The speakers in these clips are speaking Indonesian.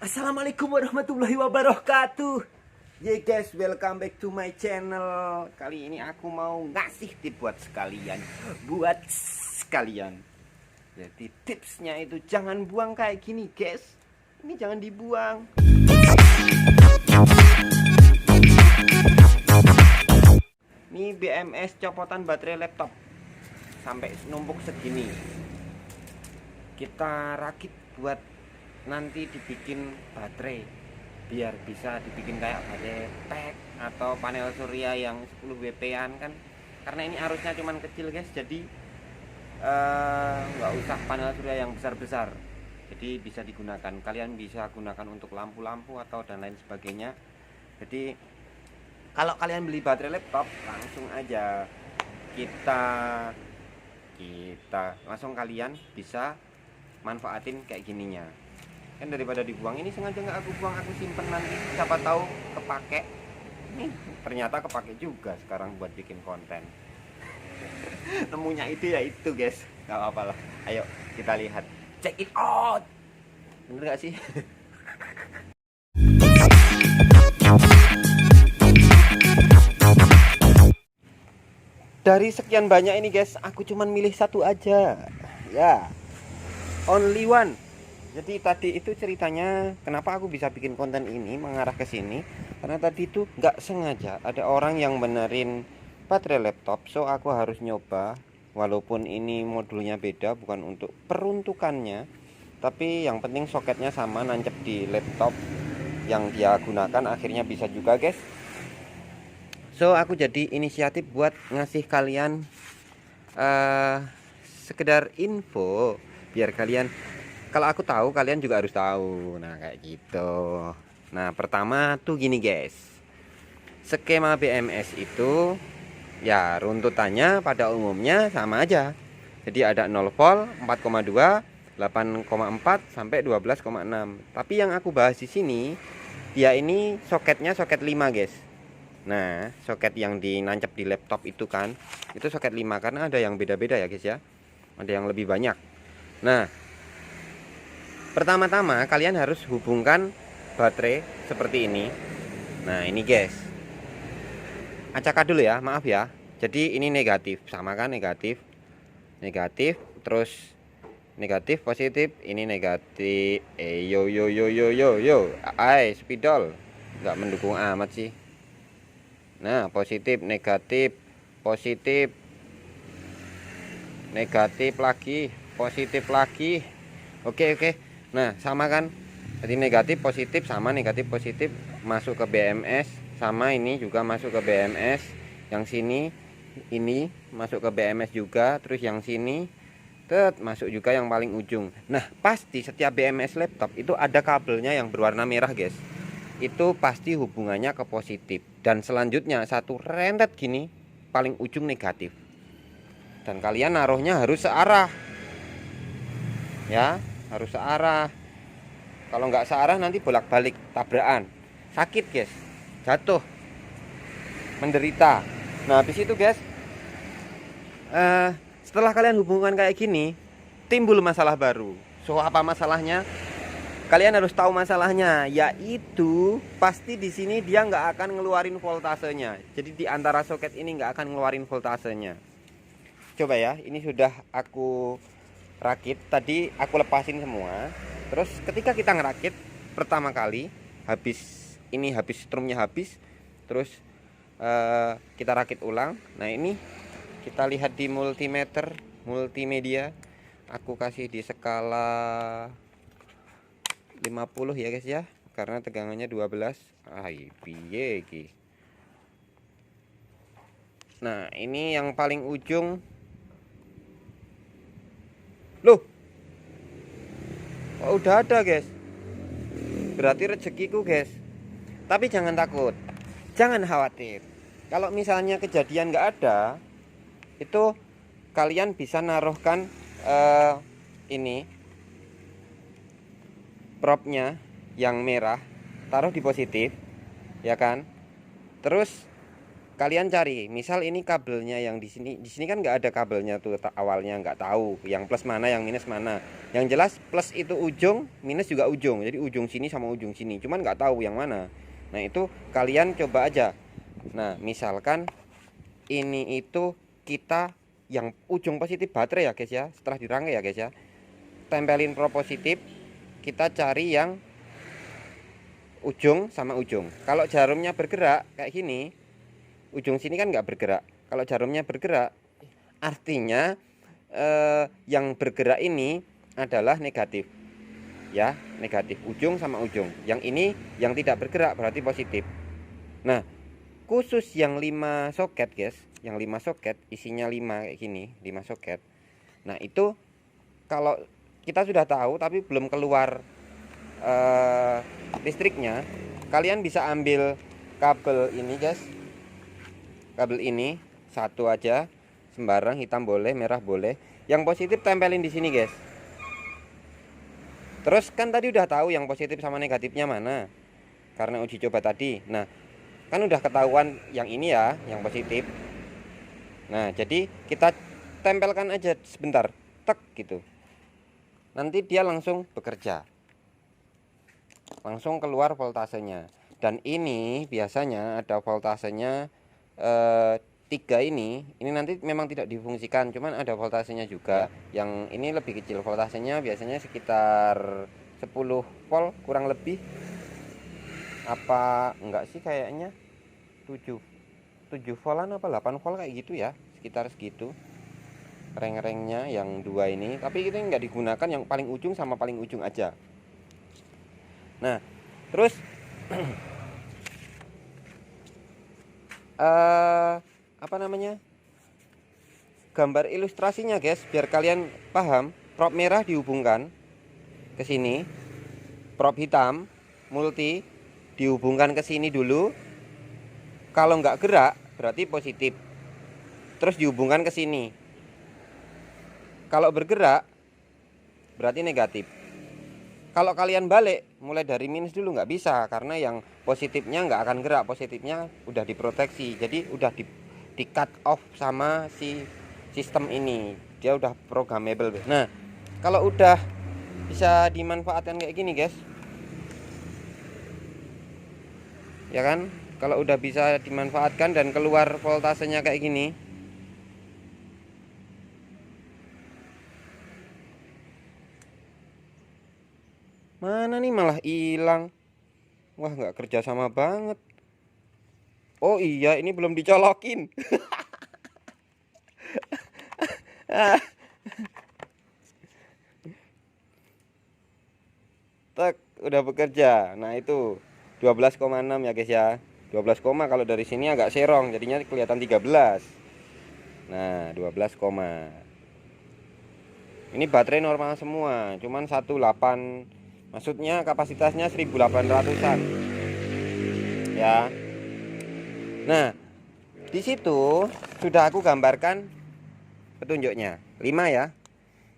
Assalamualaikum warahmatullahi wabarakatuh. Ya guys, welcome back to my channel. Kali ini aku mau ngasih tips buat sekalian. Jadi tipsnya itu jangan buang kayak gini guys. Ini jangan dibuang. Ini BMS copotan baterai laptop sampai numpuk segini. Kita rakit buat nanti dibikin baterai biar bisa dibikin kayak baterai pack atau panel surya yang 10 WP-an kan, karena ini arusnya cuman kecil guys, jadi nggak usah panel surya yang besar-besar, jadi bisa digunakan, kalian bisa gunakan untuk lampu-lampu atau dan lain sebagainya. Jadi kalau kalian beli baterai laptop langsung aja kita langsung kalian bisa manfaatin kayak gininya kan, daripada dibuang. Ini sengaja nggak aku buang, aku simpen, nanti siapa tahu kepake. Nih ternyata kepake juga sekarang buat bikin konten. Nemunya itu ya itu guys, nggak apa-apa lah. Ayo kita lihat, check it out. Bener nggak sih? Dari sekian banyak ini guys, aku cuman milih satu aja ya, only one. Jadi tadi itu ceritanya kenapa aku bisa bikin konten ini mengarah ke sini, karena tadi itu nggak sengaja ada orang yang benerin baterai laptop, so aku harus nyoba. Walaupun ini modulnya beda, bukan untuk peruntukannya, tapi yang penting soketnya sama, nancep di laptop yang dia gunakan, akhirnya bisa juga guys. So aku jadi inisiatif buat ngasih kalian sekedar info biar kalian, kalau aku tahu kalian juga harus tahu. Nah kayak gitu. Nah pertama tuh gini guys, skema BMS itu ya runtutannya pada umumnya sama aja. Jadi ada 0 volt, 4,2, 8,4 sampai 12,6. Tapi yang aku bahas di sini, dia ini soketnya soket 5 guys. Nah soket yang dinancap di laptop itu kan, itu soket 5, karena ada yang beda-beda ya guys ya, ada yang lebih banyak. Nah pertama-tama kalian harus hubungkan baterai seperti ini. Nah ini guys, acak dulu ya, maaf ya. Jadi ini negatif, sama kan, negatif, terus negatif, positif, ini negatif. Yo yo yo yo yo yo, spidol, nggak mendukung amat sih. Nah positif, negatif, positif, negatif lagi, positif lagi. Oke. Nah sama kan, jadi negatif positif sama, negatif positif masuk ke BMS, sama ini juga masuk ke BMS. Yang sini ini masuk ke BMS juga, terus yang sini masuk juga yang paling ujung. Nah pasti setiap BMS laptop itu ada kabelnya yang berwarna merah guys, itu pasti hubungannya ke positif. Dan selanjutnya satu rentet gini paling ujung negatif, dan kalian naruhnya harus searah ya, harus searah. Kalau nggak searah nanti bolak-balik tabrakan, sakit guys, jatuh, menderita. Nah habis itu guys, setelah kalian hubungan kayak gini, timbul masalah baru. So apa masalahnya? Kalian harus tahu masalahnya, yaitu pasti di sini dia nggak akan ngeluarin voltasenya. Jadi di antara soket ini nggak akan ngeluarin voltasenya. Coba ya, ini sudah aku rakit, tadi aku lepasin semua. Terus ketika kita ngerakit pertama kali, habis strumnya habis, terus kita rakit ulang. Nah ini kita lihat di multimedia, aku kasih di skala 50 ya guys ya, karena tegangannya 12. Piye iki. Nah ini yang paling ujung. Loh, oh, udah ada guys, berarti rezekiku guys. Tapi jangan takut, jangan khawatir. Kalau misalnya kejadian nggak ada, itu kalian bisa naruhkan ini propnya yang merah, taruh di positif ya kan. Terus kalian cari, misal ini kabelnya yang di sini kan nggak ada kabelnya tuh awalnya, nggak tahu yang plus mana yang minus mana. Yang jelas plus itu ujung, minus juga ujung, jadi ujung sini sama ujung sini, cuman nggak tahu yang mana. Nah itu kalian coba aja. Nah misalkan ini itu kita yang ujung positif baterai ya guys ya, setelah dirangkai ya guys ya, tempelin pro positif, kita cari yang ujung sama ujung. Kalau jarumnya bergerak kayak gini, ujung sini kan nggak bergerak. Kalau jarumnya bergerak, artinya yang bergerak ini adalah negatif, ya, negatif ujung sama ujung. Yang ini yang tidak bergerak berarti positif. Nah, khusus yang 5 soket guys, yang 5 soket isinya 5 kayak gini, 5 soket. Nah itu kalau kita sudah tahu tapi belum keluar listriknya, kalian bisa ambil kabel ini guys, kabel ini satu aja sembarang, hitam boleh, merah boleh. Yang positif tempelin di sini guys. Terus kan tadi udah tahu yang positif sama negatifnya mana, karena uji coba tadi. Nah kan udah ketahuan yang ini ya, yang positif. Nah jadi kita tempelkan aja sebentar, tek gitu, nanti dia langsung bekerja, langsung keluar voltasenya. Dan ini biasanya ada voltasenya 3 ini nanti memang tidak difungsikan, cuman ada voltasenya juga ya. Yang ini lebih kecil voltasenya, biasanya sekitar 10 volt kurang lebih. Apa enggak sih, kayaknya 7 voltan apa 8 volt kayak gitu ya, sekitar segitu reng-rengnya yang 2 ini. Tapi itu enggak digunakan, yang paling ujung sama paling ujung aja. Nah terus apa namanya, gambar ilustrasinya guys, biar kalian paham. Prop merah dihubungkan ke sini, prop hitam multi dihubungkan ke sini dulu. Kalau nggak gerak berarti positif, terus dihubungkan ke sini. Kalau bergerak berarti negatif. Kalau kalian balik mulai dari minus dulu nggak bisa, karena yang positifnya nggak akan gerak, positifnya udah diproteksi, jadi udah di cut off sama si sistem ini, dia udah programmable. Nah kalau udah bisa dimanfaatkan kayak gini guys, ya kan, kalau udah bisa dimanfaatkan dan keluar voltasenya kayak gini, mana nih malah hilang. Wah nggak kerja sama banget. Oh iya, ini belum dicolokin. Tek, udah bekerja. Nah itu 12,6 ya guys ya. 12, kalau dari sini agak serong jadinya kelihatan 13. Nah 12, ini baterai normal semua, cuman 18, maksudnya kapasitasnya 1800-an ya. Nah di situ sudah aku gambarkan petunjuknya 5 ya.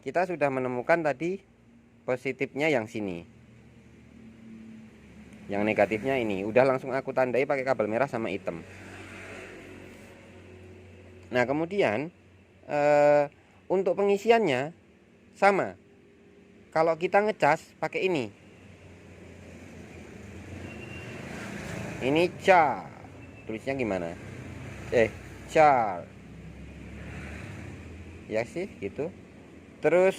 Kita sudah menemukan tadi positifnya yang sini, yang negatifnya ini udah langsung aku tandai pakai kabel merah sama hitam. Nah kemudian untuk pengisiannya sama. Kalau kita ngecas pakai ini char, tulisnya gimana, char ya sih gitu. Terus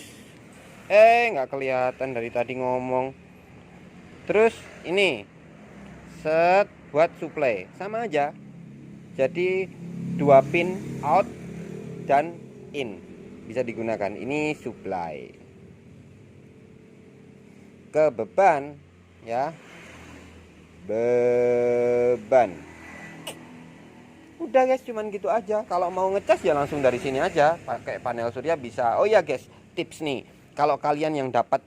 nggak kelihatan dari tadi ngomong. Terus ini set buat supply, sama aja, jadi 2 pin out dan in bisa digunakan. Ini supply ke beban ya, beban. Udah guys, cuman gitu aja. Kalau mau ngecas ya langsung dari sini aja pakai panel surya bisa. Oh ya guys, tips nih, kalau kalian yang dapat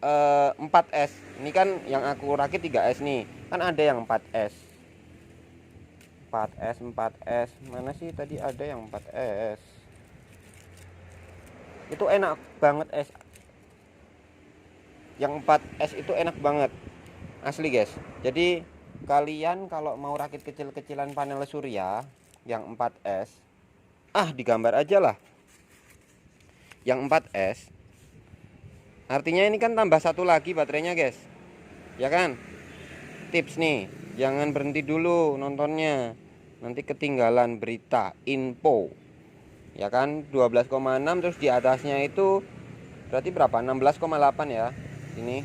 4S, ini kan yang aku rakit 3S nih, kan ada yang 4S. 4S mana sih tadi, ada yang 4S. Itu enak banget es. Yang 4S itu enak banget asli guys. Jadi kalian kalau mau rakit kecil-kecilan panel surya, yang 4S. Digambar aja lah. Yang 4S. Artinya ini kan tambah satu lagi baterainya, guys. Ya kan? Tips nih, jangan berhenti dulu nontonnya. Nanti ketinggalan berita, info. Ya kan? 12,6 terus di atasnya itu berarti berapa? 16,8 ya. Ini.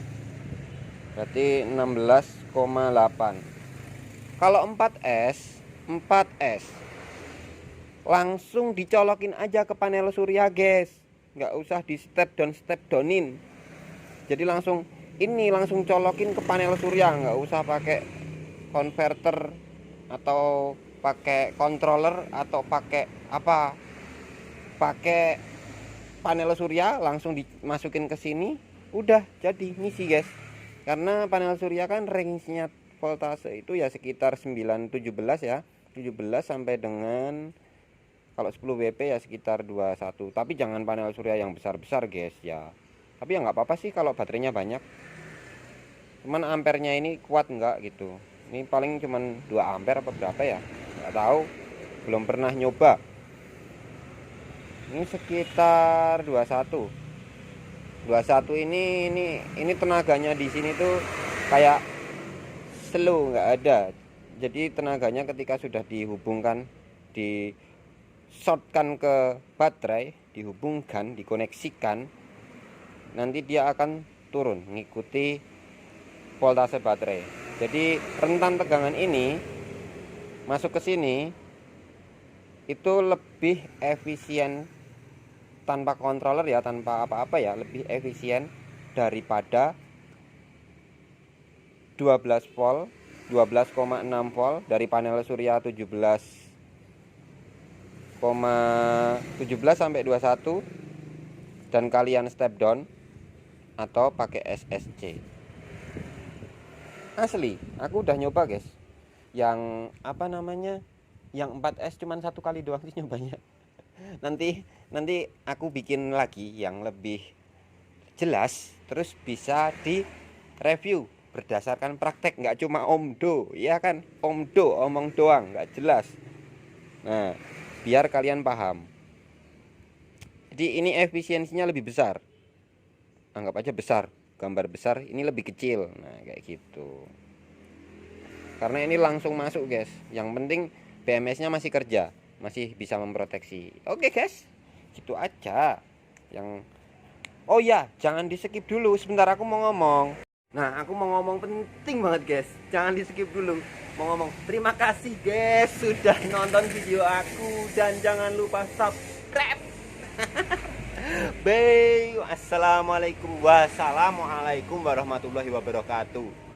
Berarti 16,8. Kalau 4S langsung dicolokin aja ke panel surya, guys. Nggak usah di step downin. Jadi langsung colokin ke panel surya, nggak usah pakai converter atau pakai controller atau pakai apa. Pakai panel surya langsung dimasukin ke sini, udah jadi misi, guys. Karena panel surya kan range-nya voltase itu ya sekitar 917 ya. 17 sampai dengan kalau 10 WP ya sekitar 21. Tapi jangan panel surya yang besar-besar, guys ya. Tapi ya nggak apa-apa sih kalau baterainya banyak. Cuman ampernya ini kuat nggak gitu. Ini paling cuman 2 ampere apa berapa ya? Nggak tahu. Belum pernah nyoba. Ini sekitar 21. 21 ini tenaganya di sini tuh kayak slow, nggak ada. Jadi tenaganya ketika sudah dihubungkan, di shortkan ke baterai, dihubungkan, dikoneksikan, nanti dia akan turun mengikuti voltase baterai. Jadi rentan tegangan ini masuk ke sini itu lebih efisien tanpa controller ya, tanpa apa-apa ya, lebih efisien daripada 12 volt, 12,6 volt dari panel surya 17 sampai 21, dan kalian step down atau pakai SSC. Asli, aku udah nyoba, guys. Yang apa namanya? Yang 4S cuman 1 kali doang sih nyobanya. Nanti aku bikin lagi yang lebih jelas, terus bisa di review berdasarkan praktek, nggak cuma omdo, ya kan? Omdo omong doang, nggak jelas. Nah, biar kalian paham. Jadi ini efisiensinya lebih besar. Anggap aja besar, gambar besar, ini lebih kecil. Nah, kayak gitu. Karena ini langsung masuk, guys. Yang penting BMS-nya masih kerja, masih bisa memproteksi. Oke, guys. Gitu aja. Oh ya, jangan di-skip dulu. Sebentar aku mau ngomong. Nah, aku mau ngomong penting banget, guys. Jangan di-skip dulu. Mau ngomong, terima kasih, guys, sudah nonton video aku, dan jangan lupa subscribe. Bye. Wassalamualaikum warahmatullahi wabarakatuh.